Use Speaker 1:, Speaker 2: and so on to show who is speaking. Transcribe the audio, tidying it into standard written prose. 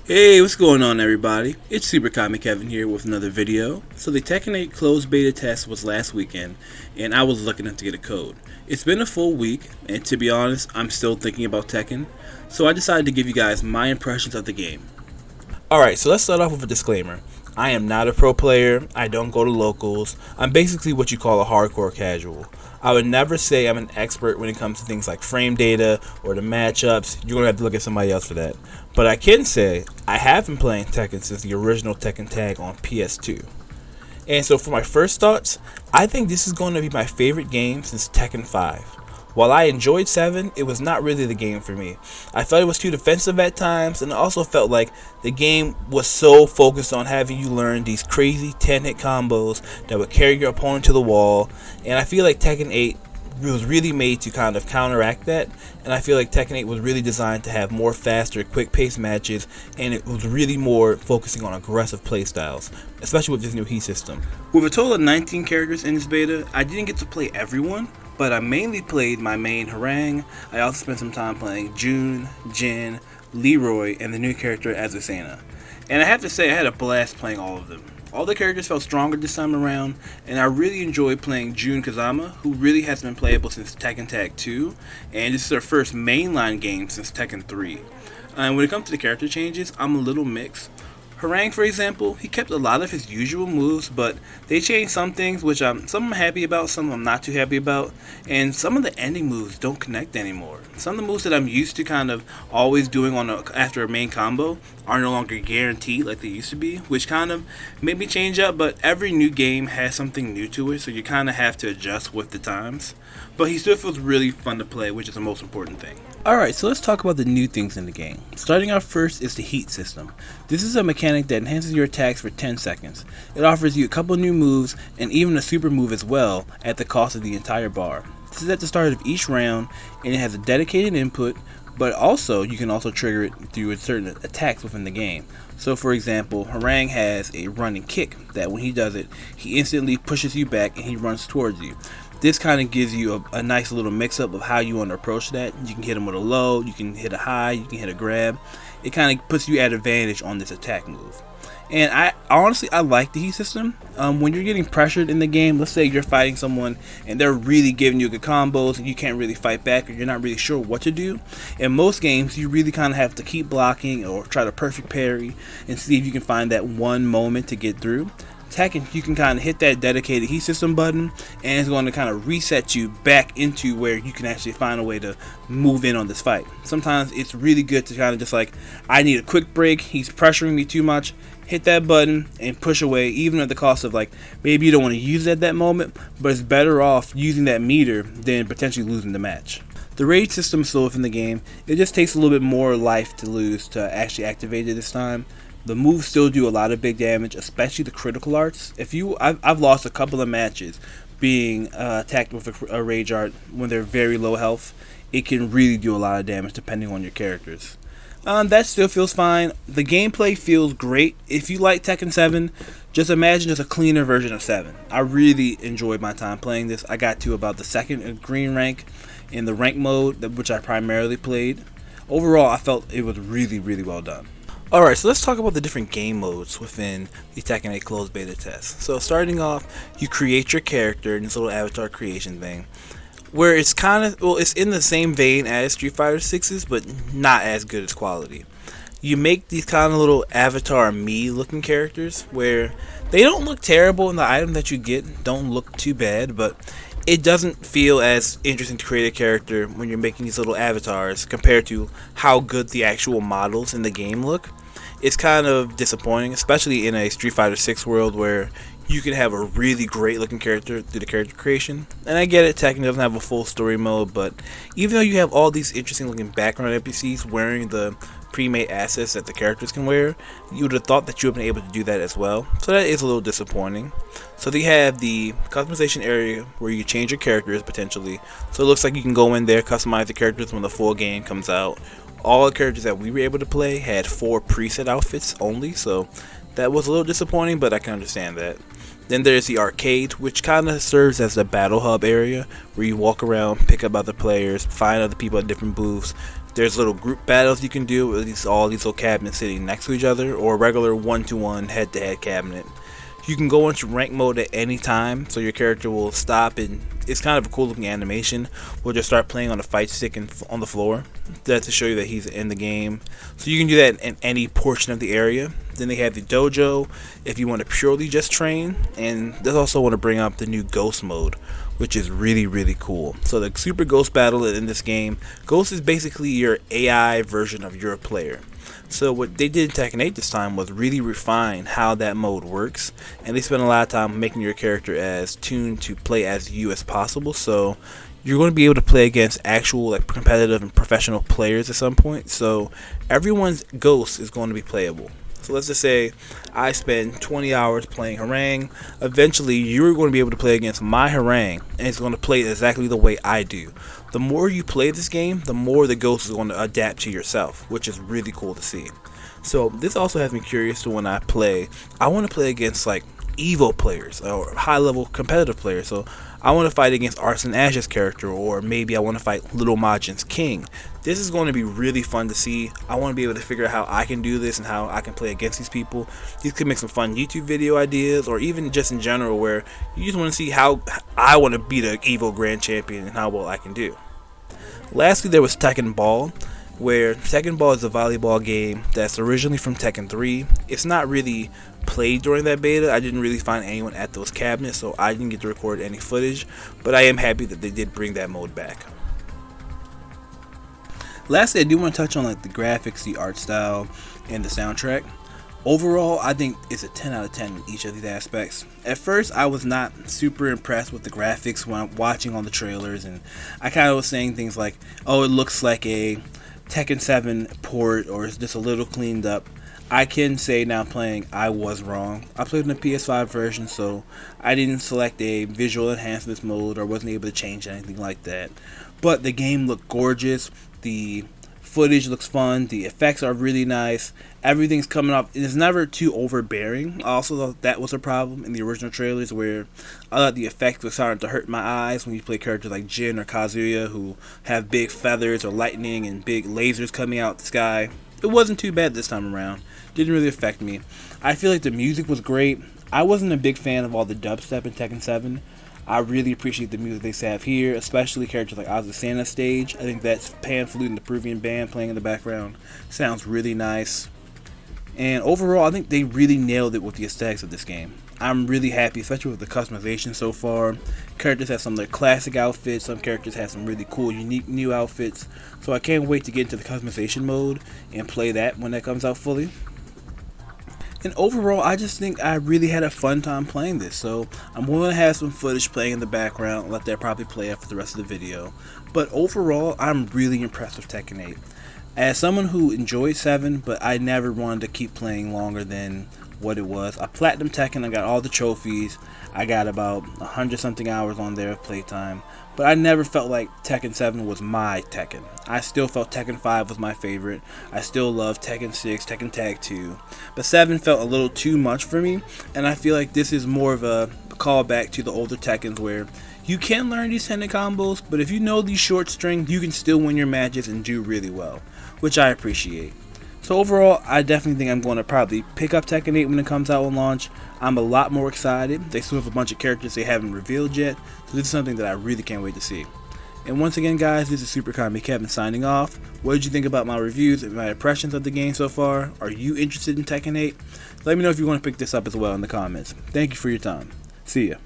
Speaker 1: Hey, what's going on everybody? It's Super Comic Kevin here with another video. So the Tekken 8 closed beta test was last weekend, and I was lucky enough to get a code. It's been a full week, and to be honest, I'm still thinking about Tekken, so I decided to give you guys my impressions of the game. Alright, so let's start off with a disclaimer. I am not a pro player, I don't go to locals, I'm basically what you call a hardcore casual. I would never say I'm an expert when it comes to things like frame data or the matchups. You're going to have to look at somebody else for that. But I can say I have been playing Tekken since the original Tekken tag on PS2. And so for my first thoughts, I think this is going to be my favorite game since Tekken 5. While I enjoyed 7, it was not really the game for me. I felt it was too defensive at times, and I also felt like the game was so focused on having you learn these crazy 10-hit combos that would carry your opponent to the wall, and I feel like Tekken 8 was really made to kind of counteract that, and I feel like Tekken 8 was really designed to have more faster, quick-paced matches, and it was really more focusing on aggressive playstyles, especially with this new heat system. With a total of 19 characters in this beta, I didn't get to play everyone, but I mainly played my main Harang. I also spent some time playing June, Jin, Leroy, and the new character Azucena. And I have to say, I had a blast playing all of them. All the characters felt stronger this time around, and I really enjoyed playing Jun Kazama, who really has been playable since Tekken Tag 2, and this is her first mainline game since Tekken 3. And when it comes to the character changes, I'm a little mixed. Harang, for example, he kept a lot of his usual moves, but they changed some things which some I'm happy about, some I'm not too happy about, and some of the ending moves don't connect anymore. Some of the moves that I'm used to kind of always doing after a main combo are no longer guaranteed like they used to be, which kind of made me change up, but every new game has something new to it, so you kind of have to adjust with the times. But he still feels really fun to play, which is the most important thing. Alright, so let's talk about the new things in the game. Starting off first is the heat system. This is a mechanic that enhances your attacks for 10 seconds. It offers you a couple new moves and even a super move as well at the cost of the entire bar. This is at the start of each round and it has a dedicated input, but also you can also trigger it through certain attacks within the game. So for example, Harang has a running kick that when he does it, he instantly pushes you back and he runs towards you. This kind of gives you a nice little mix-up of how you want to approach that. You can hit him with a low, you can hit a high, you can hit a grab. It kind of puts you at advantage on this attack move. And I honestly like the heat system. When you're getting pressured in the game, let's say you're fighting someone and they're really giving you good combos and you can't really fight back or you're not really sure what to do. In most games, you really kind of have to keep blocking or try to perfect parry and see if you can find that one moment to get through. Tekken, you can kind of hit that dedicated heat system button and it's going to kind of reset you back into where you can actually find a way to move in on this fight. Sometimes it's really good to kind of just like, I need a quick break, he's pressuring me too much, hit that button and push away, even at the cost of like, maybe you don't want to use it at that moment, but it's better off using that meter than potentially losing the match. The rage system is still within the game, it just takes a little bit more life to lose to actually activate it this time. The moves still do a lot of big damage, especially the critical arts. I've lost a couple of matches being attacked with a rage art when they're very low health. It can really do a lot of damage depending on your characters. That still feels fine. The gameplay feels great. If you like Tekken 7, just imagine just a cleaner version of 7. I really enjoyed my time playing this. I got to about the second green rank in the rank mode, which I primarily played. Overall, I felt it was really, really well done. Alright, so let's talk about the different game modes within the Tekken 8 closed beta test. So starting off, you create your character in this little avatar creation thing, where it's kind of, it's in the same vein as Street Fighter 6's, but not as good as quality. You make these kind of little avatar me looking characters, where they don't look terrible and the item that you get don't look too bad, but it doesn't feel as interesting to create a character when you're making these little avatars compared to how good the actual models in the game look. It's kind of disappointing, especially in a Street Fighter 6 world where you can have a really great looking character through the character creation. And I get it, Tekken doesn't have a full story mode, but even though you have all these interesting looking background NPCs wearing the pre-made assets that the characters can wear, you would have thought that you would have been able to do that as well. So that is a little disappointing. So they have the customization area where you change your characters potentially. So it looks like you can go in there, customize the characters when the full game comes out. All the characters that we were able to play had 4 preset outfits only, so that was a little disappointing, but I can understand that. Then there's the arcade, which kind of serves as the battle hub area where you walk around, pick up other players, find other people at different booths, There's little group battles you can do with all these little cabinets sitting next to each other, or a regular one-to-one head-to-head cabinet. You can go into rank mode at any time, so your character will stop, and it's kind of a cool looking animation. We'll just start playing on the fight stick and on the floor. That's to show you that he's in the game. So you can do that in any portion of the area. Then they have the dojo if you want to purely just train, and they also want to bring up the new ghost mode, which is really cool. So the super ghost battle in this game, ghost is basically your AI version of your player. So what they did in Tekken 8 this time was really refine how that mode works, and they spent a lot of time making your character as tuned to play as you as possible. So you're going to be able to play against actual like competitive and professional players at some point. So everyone's ghost is going to be playable. So let's just say I spend 20 hours playing Harang. Eventually, you're going to be able to play against my Harang, and it's going to play exactly the way I do. The more you play this game, the more the ghost is going to adapt to yourself, which is really cool to see. So this also has me curious to when I play. I want to play against like Evo players or high-level competitive players. So I want to fight against Arsene Ash's character, or maybe I want to fight Little Majin's King. This is going to be really fun to see. I want to be able to figure out how I can do this and how I can play against these people. These could make some fun YouTube video ideas, or even just in general where you just want to see how I want to be the Evo Grand Champion and how well I can do. Lastly, there was Tekken Ball, where Tekken Ball is a volleyball game that's originally from Tekken 3. It's not really played during that beta. I didn't really find anyone at those cabinets, so I didn't get to record any footage, but I am happy that they did bring that mode back. Lastly, I do want to touch on like the graphics, the art style, and the soundtrack. Overall, I think it's a 10 out of 10 in each of these aspects. At first, I was not super impressed with the graphics when I'm watching on the trailers, and I kind of was saying things like, oh, it looks like a Tekken 7 port, or it's just a little cleaned up. I can say now playing, I was wrong. I played in the PS5 version, so I didn't select a visual enhancements mode or wasn't able to change anything like that. But the game looked gorgeous. The footage looks fun. The effects are really nice. Everything's coming up. It's never too overbearing. I also thought that was a problem in the original trailers, where I thought the effects were starting to hurt my eyes when you play characters like Jin or Kazuya who have big feathers or lightning and big lasers coming out the sky. It wasn't too bad this time around. Didn't really affect me. I feel like the music was great. I wasn't a big fan of all the dubstep in Tekken 7. I really appreciate the music they have here, especially characters like Azucena's stage. I think that's Pan Flute and the Peruvian band playing in the background sounds really nice. And overall, I think they really nailed it with the aesthetics of this game. I'm really happy, especially with the customization so far. Characters have some of their classic outfits. Some characters have some really cool, unique new outfits. So I can't wait to get into the customization mode and play that when that comes out fully. And overall, I just think I really had a fun time playing this. So I'm going to have some footage playing in the background. Let that probably play after the rest of the video. But overall, I'm really impressed with Tekken 8. As someone who enjoyed 7, but I never wanted to keep playing longer than what it was. I platinum Tekken, I got all the trophies. I got about 100 something hours on there of playtime. But I never felt like Tekken 7 was my Tekken. I still felt Tekken 5 was my favorite. I still love Tekken 6, Tekken Tag 2. But 7 felt a little too much for me. And I feel like this is more of a callback to the older Tekkens where you can learn these tendon combos, but if you know these short strings, you can still win your matches and do really well, which I appreciate. So overall, I definitely think I'm going to probably pick up Tekken 8 when it comes out on launch. I'm a lot more excited. They still have a bunch of characters they haven't revealed yet, so this is something that I really can't wait to see. And once again, guys, this is Super Comic Kevin signing off. What did you think about my reviews and my impressions of the game so far? Are you interested in Tekken 8? Let me know if you want to pick this up as well in the comments. Thank you for your time. See ya.